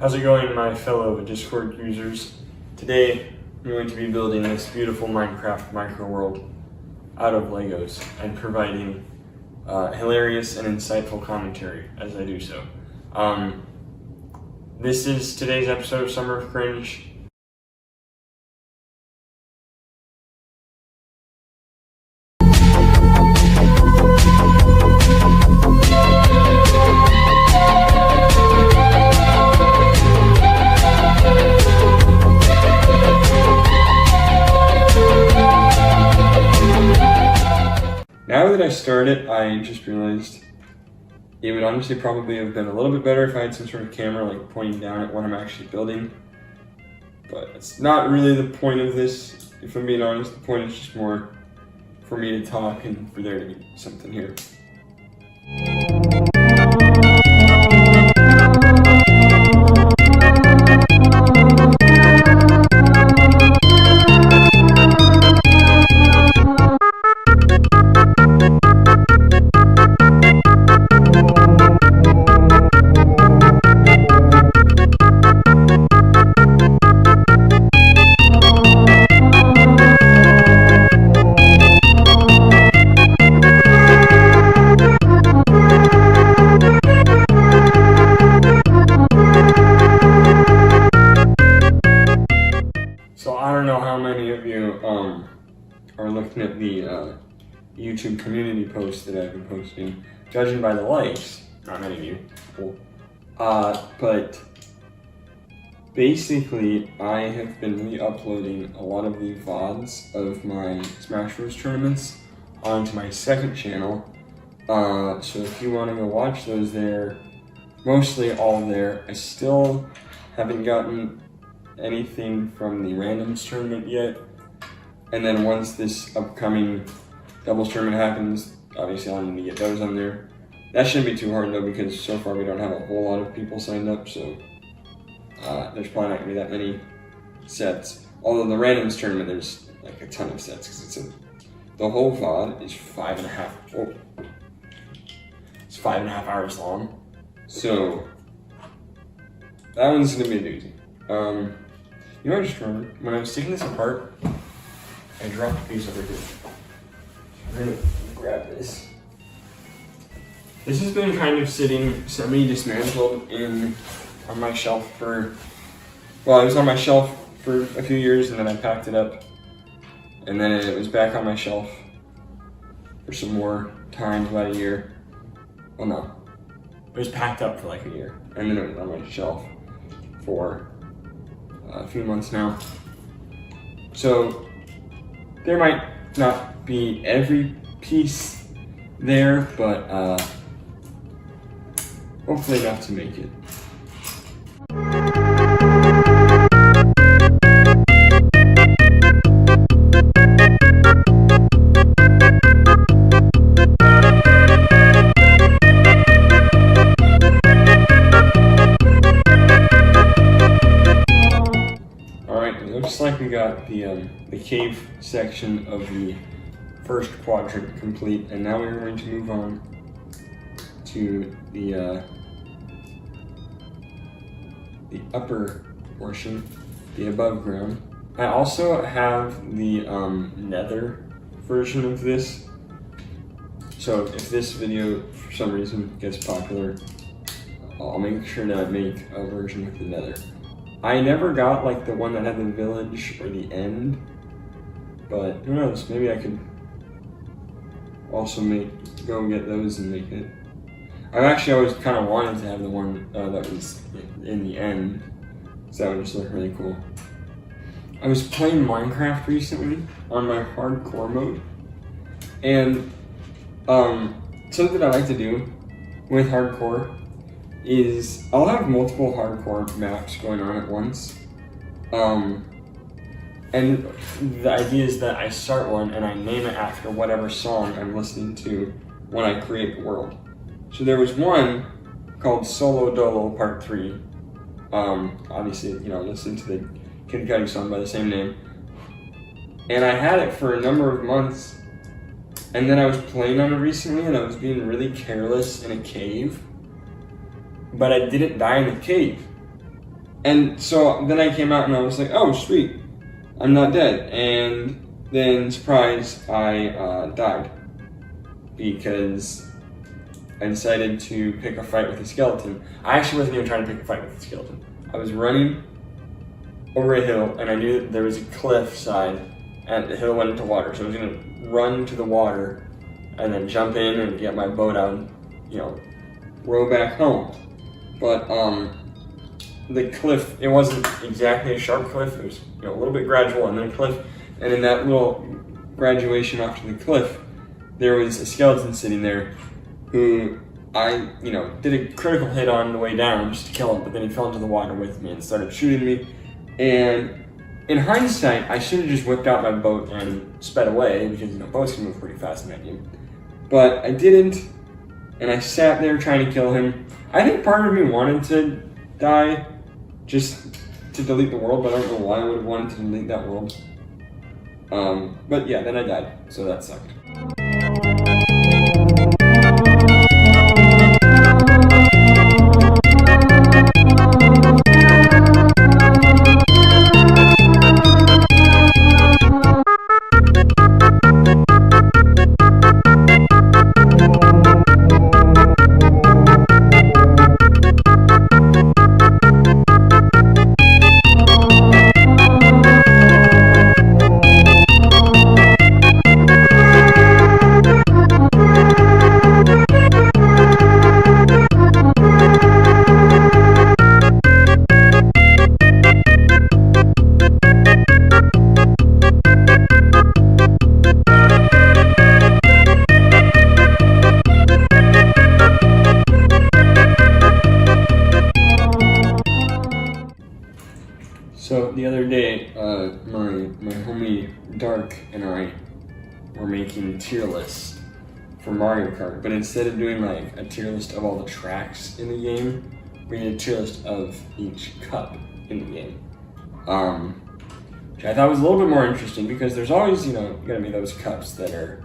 How's it going, my fellow Discord users? Today, I'm going to be building this beautiful Minecraft micro world out of Legos and providing hilarious and insightful commentary as I do so. This is today's episode of Summer of Cringe. Now that I started, I just realized it would honestly probably have been a little bit better if I had some sort of camera like pointing down at what I'm actually building. But it's not really the point of this, if I'm being honest. The point is just more for me to talk and for there to be something here. So I don't know how many of you are looking at the YouTube community posts that I've been posting. Judging by the likes, not many of you, cool. But basically I have been re-uploading a lot of the VODs of my Smash Bros tournaments onto my second channel. So if you want to go watch those, they're mostly all there. I still haven't gotten anything from the randoms tournament yet, and then once this upcoming doubles tournament happens, obviously I'll need to get those on there. That shouldn't be too hard though, because so far we don't have a whole lot of people signed up, so there's probably not gonna be that many sets. Although the randoms tournament, there's like a ton of sets, because the whole VOD is 5.5 hours long, so that one's gonna be a doozy. You know, I just remembered, when I was taking this apart, I dropped a piece over here. I'm gonna grab this. This has been kind of sitting semi-dismantled on my shelf for, well, it was on my shelf for a few years, and then I packed it up, and then it was back on my shelf for some more time, about a year. Well, no, it was packed up for like a year, and then it was on my shelf for a few months now. So there might not be every piece there, but hopefully enough to make it. Looks like we got the cave section of the first quadrant complete, and now we're going to move on to the upper portion, the above ground. I also have the nether version of this, so if this video for some reason gets popular, I'll make sure to make a version with the nether. I never got like the one that had the village or the end, but who knows, maybe I could also go and get those and make it. I've actually always kind of wanted to have the one that was in the end, because that would just look really cool. I was playing Minecraft recently on my hardcore mode, and something that I like to do with hardcore is I'll have multiple hardcore maps going on at once. And the idea is that I start one and I name it after whatever song I'm listening to when I create the world. So there was one called Solo Dolo Part 3. Obviously, you know, listen to the Kid Cudi song by the same name. And I had it for a number of months, and then I was playing on it recently and I was being really careless in a cave. But I didn't die in the cave. And so then I came out and I was like, oh, sweet, I'm not dead. And then, surprise, I died. Because I decided to pick a fight with a skeleton. I actually wasn't even trying to pick a fight with a skeleton. I was running over a hill and I knew that there was a cliff side and the hill went into water. So I was gonna run to the water and then jump in and get my boat out and, row back home. But the cliff, it wasn't exactly a sharp cliff. It was a little bit gradual and then a cliff. And in that little graduation off to the cliff, there was a skeleton sitting there who I, did a critical hit on the way down just to kill him, but then he fell into the water with me and started shooting me. And in hindsight, I should have just whipped out my boat and sped away because, boats can move pretty fast in that game. But I didn't, and I sat there trying to kill him. I think part of me wanted to die just to delete the world, but I don't know why I would have wanted to delete that world. But yeah, then I died, so that sucked. So the other day, my homie Dark and I were making tier lists for Mario Kart, but instead of doing like a tier list of all the tracks in the game, we did a tier list of each cup in the game. Which I thought was a little bit more interesting because there's always, gonna be those cups that are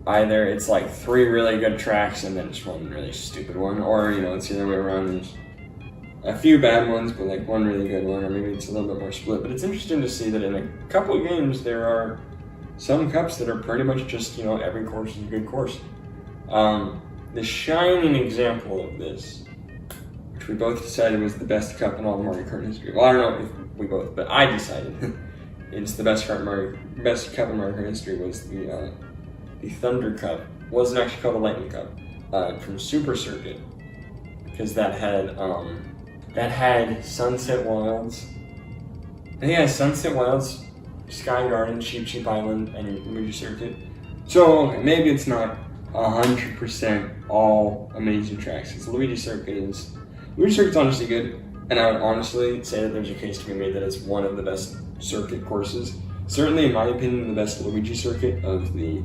either it's like 3 really good tracks and then just one really stupid one, or it's the other way around. There's a few bad ones, but like one really good one, or maybe it's a little bit more split. But it's interesting to see that in a couple of games there are some cups that are pretty much just, every course is a good course. The shining example of this, which we both decided was the best cup in all Mario Kart history. Well, I don't know if we both, but I decided it's the best cup in Mario Kart history was the Thunder Cup. It wasn't actually called the Lightning Cup, from Super Circuit, because that had Sunset Wilds. I think it has Sunset Wilds, Sky Garden, Cheap Island, and Luigi Circuit. So maybe it's not 100% all amazing tracks. Because Luigi Circuit's honestly good, and I would honestly say that there's a case to be made that it's one of the best circuit courses. Certainly, in my opinion, the best Luigi Circuit of the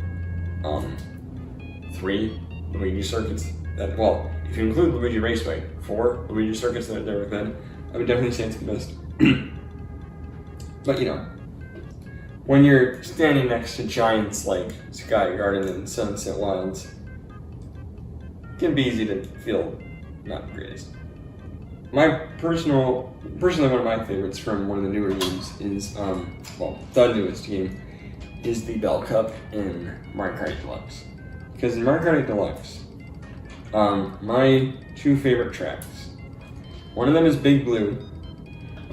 3 Luigi circuits. If you include Luigi Raceway, 4 Luigi circuits that there have been, I would definitely say it's the best. But when you're standing next to giants like Sky Garden and Sunset Wilds, it can be easy to feel not the greatest. Personally, one of my favorites from one of the newer games is, the newest game, is the Bell Cup in Mario Kart Deluxe. Because in Mario Kart Deluxe, my 2 favorite tracks, one of them is Big Blue,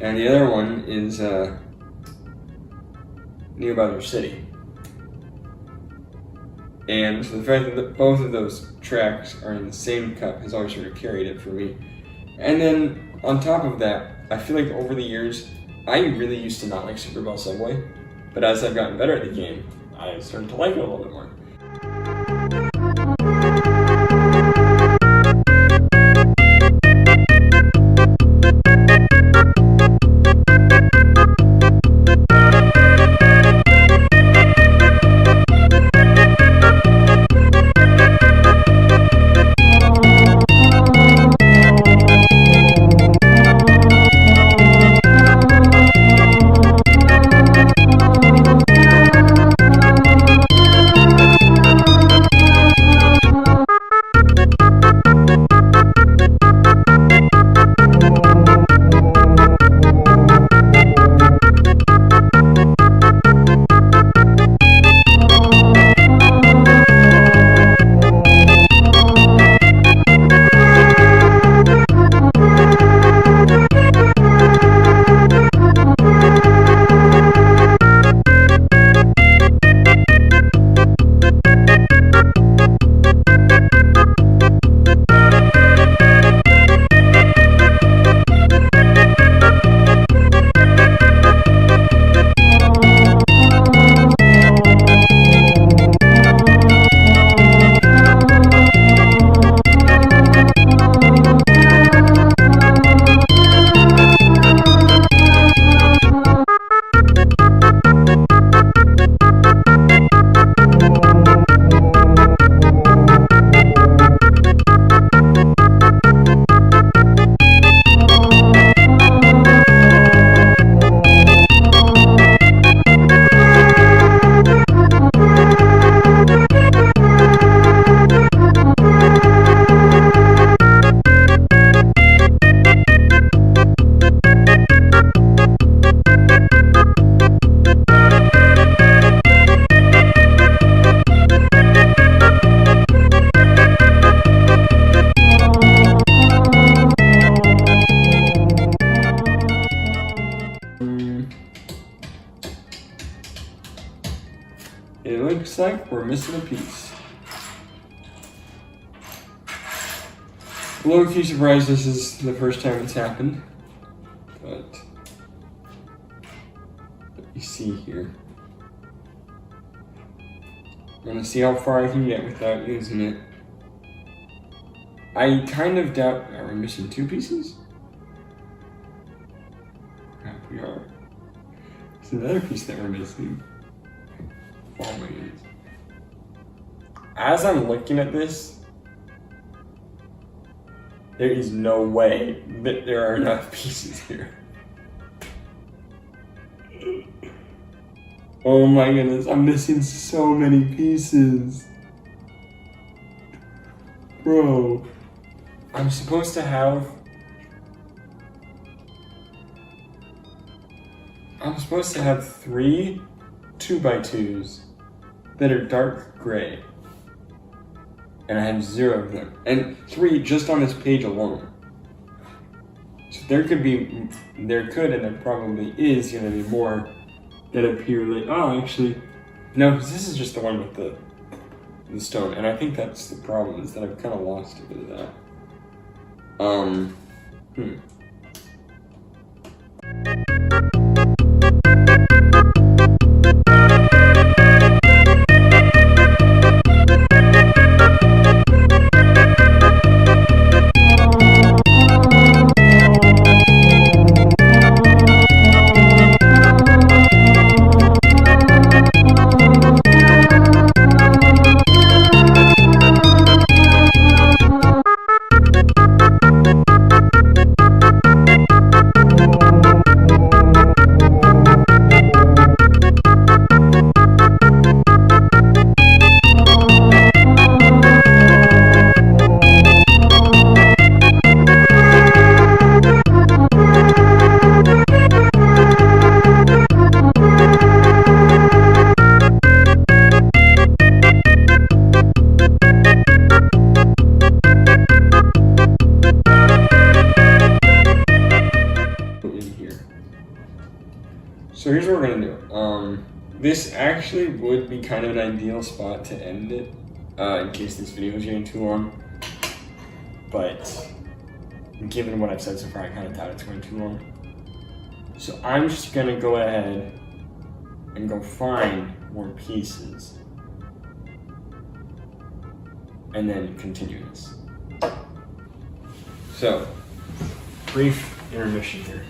and the other one is New Bowser City. And so the fact that both of those tracks are in the same cup has always sort of carried it for me. And then on top of that, I feel like over the years, I really used to not like Super Bell Subway, but as I've gotten better at the game, I started to like it a little bit more. looks like we're missing a piece. Low-key surprised this is the first time it's happened, but let me see here. I'm gonna see how far I can get without using it. I kind of doubt, are we missing 2 pieces? Crap, we are. There's another piece that we're missing. Oh my goodness. As I'm looking at this, there is no way that there are enough pieces here. Oh my goodness, I'm missing so many pieces. Bro. I'm supposed to have 3 2x2s that are dark gray. And I have 0 of them. And 3 just on this page alone. So there could and there probably is gonna be more that appear like, oh, actually, no, because this is just the one with the stone. And I think that's the problem, is that I've kind of lost a bit of that. So here's what we're gonna do. This actually would be kind of an ideal spot to end it, in case this video is getting too long. But given what I've said so far, I kind of thought it's going too long. So I'm just gonna go ahead and go find more pieces, and then continue this. So, brief intermission here.